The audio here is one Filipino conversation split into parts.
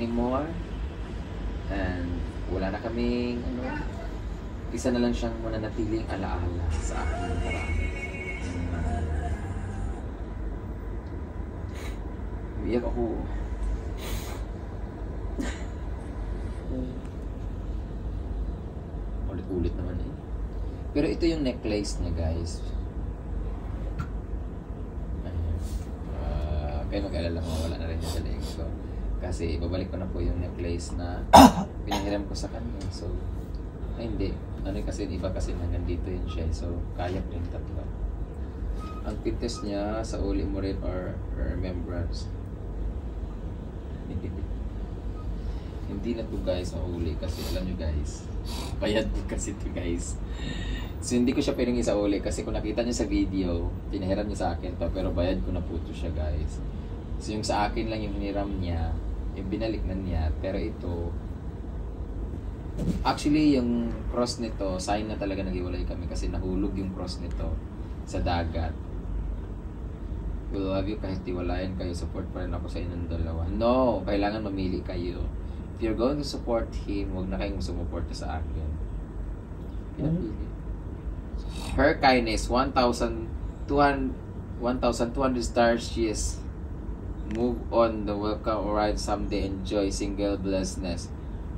anymore. And wala na kaming, isa na lang siyang mananatiling alaala sa aking nakaraan. Iyak ako. Ulit-ulit naman eh. Pero ito yung necklace niya, guys. Kaya mag-alala mo, wala na rin yung sa leg ko. Kasi ibabalik ko na po yung necklace na pinahiram ko sa kanya. So, ay hindi. Kasi iba kasi hanggang dito yun siya. So, kaya ko yung tatlo. Ang pites niya sa uli mo rin or remembrance. Hindi na po guys mauli kasi alam nyo guys, bayad po kasi ito guys. So hindi ko siya pwedeng isauli kasi kung nakita niyo sa video, pinahiram niya sa akin to pero bayad ko na po ito siya guys. So yung sa akin lang yung hiniram niya, yung binalik na niya, pero ito actually yung cross nito, sign na talaga naghiwalay kami kasi nahulog yung cross nito sa dagat. Will love you kahit tiwalayan kayo, support pa rin ako sa inyong dalawa. No, kailangan mamili kayo. If you're going to support him, huwag na kayong sumuporta sa akin. Pinapili. Her kindness, 1,200 stars. Yes. Move on the welcome ride someday. Enjoy single blessedness.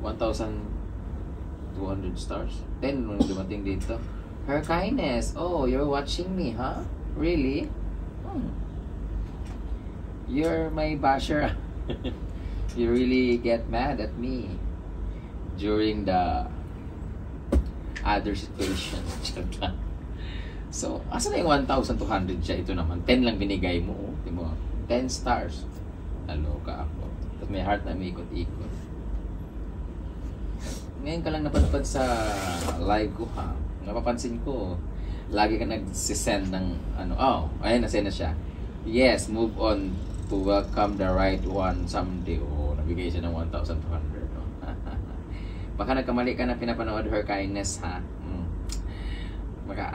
1,200 stars. 10 nung dumating dito. Her kindness. Oh, you're watching me, huh? Really? You're my basher. You really get mad at me during the other situation. So, asa na yung 1,200 siya? Ito naman, 10 lang binigay mo. Oh. 10 stars. Naloka ako. Tapos may heart na may ikot-ikot. Ngayon ka lang napadpad sa live ko ha. Napapansin ko, lagi ka nagsisend ng ano. Oh, ayun, nasend na siya. Yes, move on to welcome the right one someday. Oh, nabigay siya ng 1,200. No? Baka nagkamali ka na pinapanood Her Kindness ha. Baka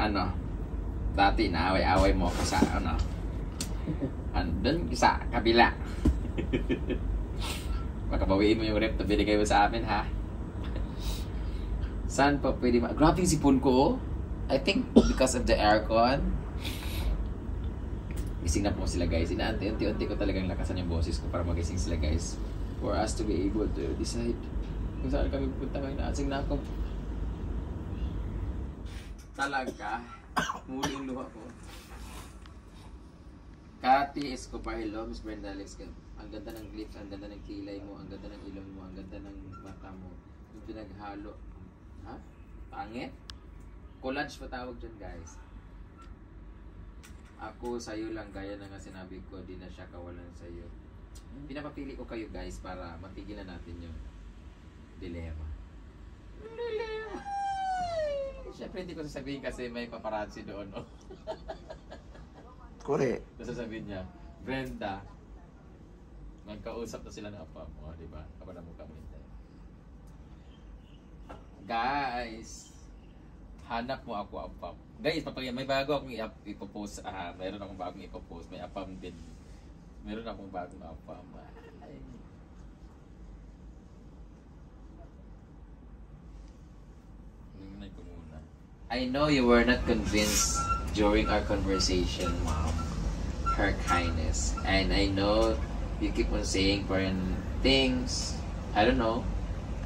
dati naaway-away mo ka sa andun sa kabila. Baka bawiin mo yung rep na binigay mo sa amin ha. Saan pa pwede grabe yung sipon ko. I think because of the aircon. Gising na po sila guys. Unti-unti ko talagang lakasan yung boses ko para magising sila guys. For us to be able to decide kung saan kami pupunta ngayon. Naasing na ako. Talaga. Muli yung luha ko. Kati Escobar, hello, Miss Brenda Alex. Ang ganda ng lips, ang ganda ng kilay mo, ang ganda ng ilong mo, ang ganda ng mata mo. Yung pinaghalo. Ha? Pangit? Collage pa tawag dyan guys. Ako sa'yo lang, gaya na nga sinabi ko, di na siya kawalan sa'yo. Pinapapili ko kayo guys para matigilan natin yung dilema. Dilema! Siyempre hindi ko sasabihin kasi may paparazzi doon. Oh. Correct. Sasabihin niya, Brenda, magkausap na sila ng apa mo, di ba? Kapag mo kami. Guys, hanap mo ako apam. Guys, may bago akong ipopost. Mayroon akong bagong ipopost. May apam din. Meron akong bagong apam. Ay. Tingnan ko muna. I know you were not convinced during our conversation, Mom. Her kindness. And I know you keep on saying foreign things. I don't know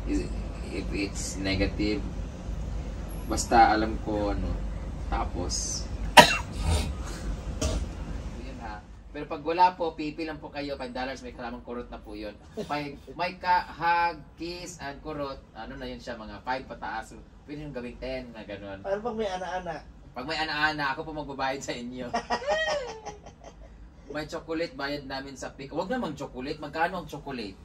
if it's negative. Basta alam ko tapos yun ha. Pero pag wala po, pipi lang po kayo, $5 may kalamang kurot na po yun. May hug, kiss, and kurot, na yun siya, mga 5 pataas. Pwede yung gawing 10 na gano'n. Ano pag may ana-ana? Pag may ana-ana, ako po magbabayad sa inyo. May chocolate, bayad namin sa pick. Huwag namang chocolate. Magkano ang chocolate?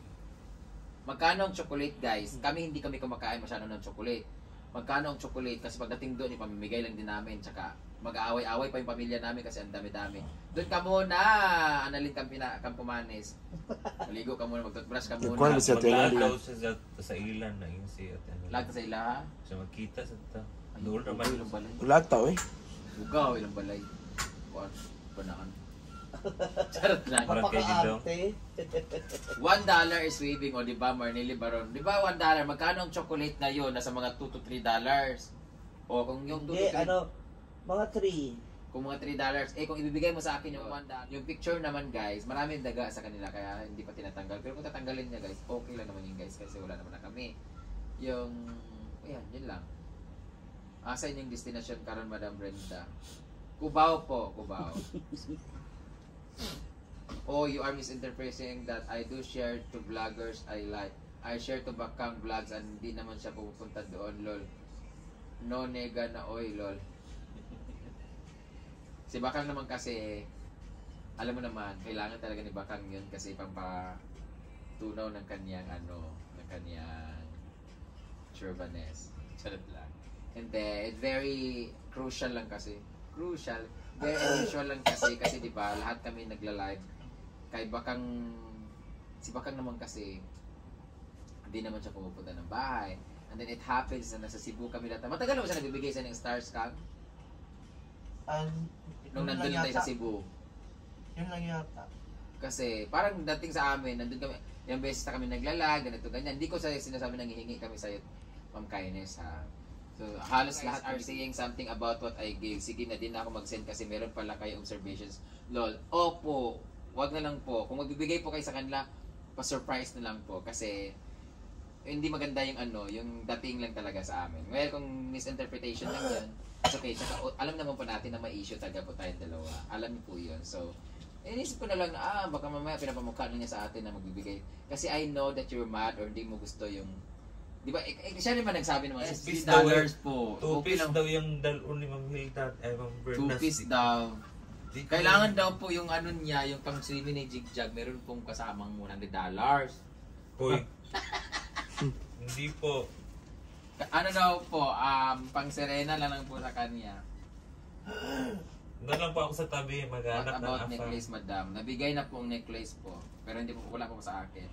Magkano ang chocolate guys? Hindi kami kumakain masyado ng chocolate. Magkano ang chocolate? Kasi pagdating doon, ipamimigay lang din namin. Tsaka mag-aaway-aaway pa yung pamilya namin kasi ang dami-dami. Doon ka muna! Analin Campumanes. Maligo ka muna, mag-toothbrush ka muna. Maglaalaw sa ilan na yun siya. Lag sa ila? Siya magkita sa ito. Doon naman ilang balay. Lagtaw eh. Bugaw ilang balay. Kuwan, banaan. Charot lang. Parang kay Didong. Napaka-arte. $1 is waving, o di ba, Marnelli Baron? Di ba $1? Magkano ang chocolate na yun? Nasa mga $2 to $3. O kung yung $2 Hindi, to $3, mga 3. kung mga $3, kung ibibigay mo sa akin yung $1, yung picture naman guys, maraming daga sa kanila kaya hindi pa tinatanggal. Pero kung tatanggalin niya guys, okay lang naman yun guys kasi wala naman na kami. Yung, ayan, yun lang. Asa yung destination karon Madam Brenda? Cubao po, Cubao. Oh, you are misinterpreting that I do share to vloggers I like. I share to Bakang vlogs and hindi naman siya pupunta doon, lol. No nega na oy, lol. Si Bakang naman kasi, alam mo naman, kailangan talaga ni Bakang yun kasi pampatunaw ng kanyang ng kanyang chauviness. Charot lang. Hindi, very crucial lang kasi. Crucial. Very unusual lang kasi di ba lahat kami nagla-live kay Bakang, si Bakang naman kasi hindi naman siya pumupunta ng bahay. And then it happens na nasa Cebu kami lahat. Matagal naman siya nagbibigay sa ng Stars Cam nung nandun tayo sa Cebu. Yun lang yata. Kasi parang dating sa amin, nandun kami, yung beses na kami naglalag, ganito, ganyan. Hindi ko sa sinasabi nang hihingi kami sa'yo, Ma'am Kindness, ha. So, halos lahat are saying something about what I gave. Sige na din ako mag-send kasi meron pala kayo observations. Lol, opo, wag na lang po. Kung magbibigay po kayo sa kanila, pa-surprise na lang po. Kasi, hindi maganda yung yung dating lang talaga sa amin. Well, kung misinterpretation lang yan, it's okay. Saka, alam naman po natin na may issue talaga po tayong dalawa. Alam niyo po yun. So, inisip ko na lang na, baka mamaya pinapamukha na niya sa atin na magbibigay. Kasi I know that you're mad or hindi mo gusto yung, di ba, siya naman nagsabi naman, $6 po. $2 daw yung dalon ni Ma'am Hilda at Ma'am Bernas. $2 daw. Kailangan daw po yung niya, yung pang swimming ni Jigjag, meron pong kasamang $100. Hoy. Hindi po. Ano daw po, pang Serena lang po sa kanya. Doon lang po ako sa tabi, What maghanap ng about afam. necklace, madam? Nabigay na pong necklace po. Pero hindi po, wala po sa akin.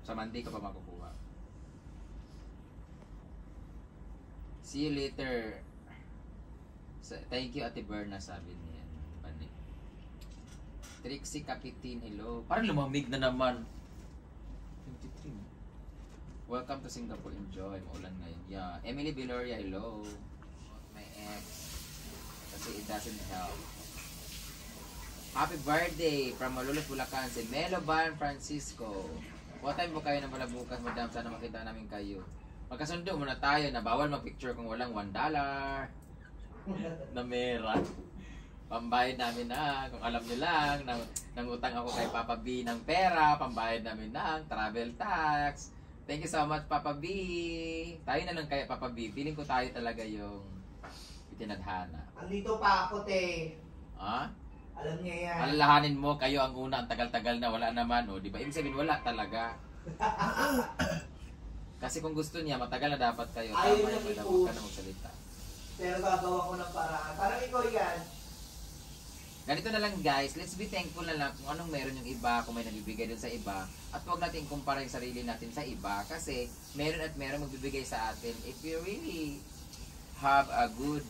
Sa Monday ko pa makukuha. See you later. Thank you, Ate Berna, sabi niya. Trixie Capitin, hello. Parang lumamig na naman. 23. Welcome to Singapore. Enjoy. Maulan ngayon. Yeah. Emily Viloria, hello. My ex. Kasi it doesn't help. Happy birthday from Malolos, Bulacan. Si Meloban Francisco. What time po kayo na pala bukas, madam? Sana makita namin kayo. Magkasundo muna tayo na bawal mag-picture kung walang $1 na mera. Pambayad namin na, kung alam nyo lang, nangutang ako kay Papa B ng pera, pambayad namin ng travel tax. Thank you so much, Papa B. Tayo na lang kaya, Papa B. Feeling ko tayo talaga yung itinadhana. Andito pa ako, te. Ha? Alam niya yan. Alalahanin mo, kayo ang una, ang tagal-tagal na, wala naman, o. Di ba? Ibig sabihin, wala talaga. Kasi kung gusto niya, matagal na dapat kayo. Ayaw Tama na yung i-push. huwag ka na magsalita. Pero gagawa ko ng paraan. Parang ikaw yan. Ganito na lang guys, let's be thankful na lang kung anong meron yung iba, kung may nabibigay dun sa iba. At huwag natin kumpara yung sarili natin sa iba kasi meron at meron magbibigay sa atin. If you really have a good,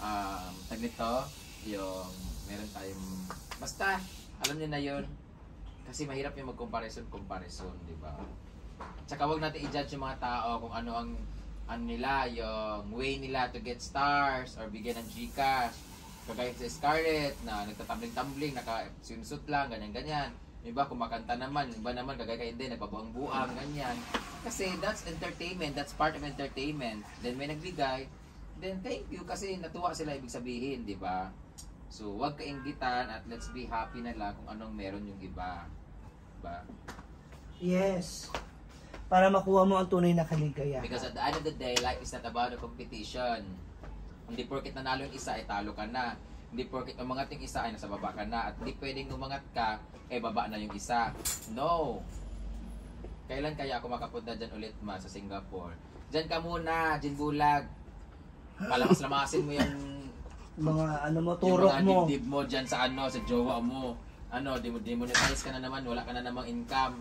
tag nito, yung meron tayong, basta, alam niyo na yun. Kasi mahirap yung mag-comparison, di ba? Tsaka huwag natin i-judge yung mga tao kung ano ang nila, yung way nila to get stars or bigyan ng Gcash. Kagaya sa Scarlett na nagtatambling-tambling, naka-swimsuit lang, ganyan-ganyan. Iba kumakanta naman, iba naman kagaya kay hindi, nagbabuang-buang, ganyan. Kasi that's entertainment, that's part of entertainment. Then may nagbigay, then thank you kasi natuwa sila ibig sabihin, di ba? So huwag kainggitan at let's be happy na lang kung anong meron yung iba. Diba? Yes. Para makuha mo ang tunay na kaligayahan. Because at the end of the day, life is not about a competition. Hindi porket nanalo yung isa, ay talo ka na. Hindi porket umangat yung isa, ay nasa baba ka na. At hindi pwedeng umangat ka, baba na yung isa. No! Kailan kaya ako makapunta dyan ulit sa Singapore? Dyan ka muna, Jin Bulag. Palamas-lamasin mo yung Mga yung turok mga mo. dibdib mo dyan sa sa jowa mo. Demonetize ka na naman, wala ka na namang income.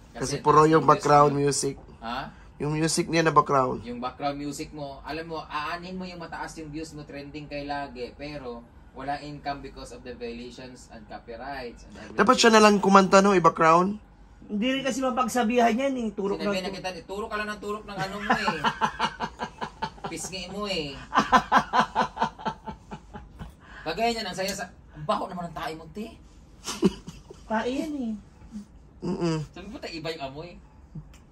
Kasi puro yung background music. Ha? Yung music niya na background. Yung background music mo, alam mo, aanin mo yung mataas yung views mo, trending kay lagi, pero walang income because of the violations and copyrights and everything. Dapat siya na lang kumanta, no? I-background. Hindi rin kasi mapagsabihan yan eh. Turok Sinabi na na kita, turok ka lang ng turok ng ano mo eh. Pisngi mo eh. Kagaya niya, ang saya sa... Ang baho naman ang tayo mo, te. Tae yan eh. Sabi mo, iba yung amoy.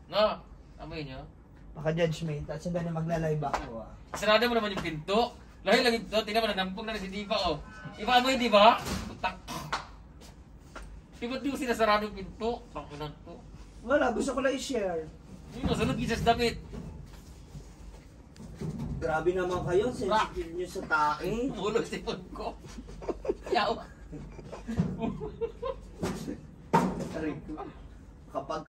No? Amoy niyo? Paka-judgment. At sanda na magla-live ako ah. Sarada mo naman yung pinto. Lahil lang ito, tingnan mo, nanampong na si Diva, oh. Iba amoy, di ba? Putak. Di ba't di ko sinasarado yung pinto? Tangunan to. Wala, gusto ko lang i-share. Yun, nasunod kisas damit. Grabe naman kayo, sensitive nyo sa tae. Mulog si phone ko. Yaw. Aray ko. Kapag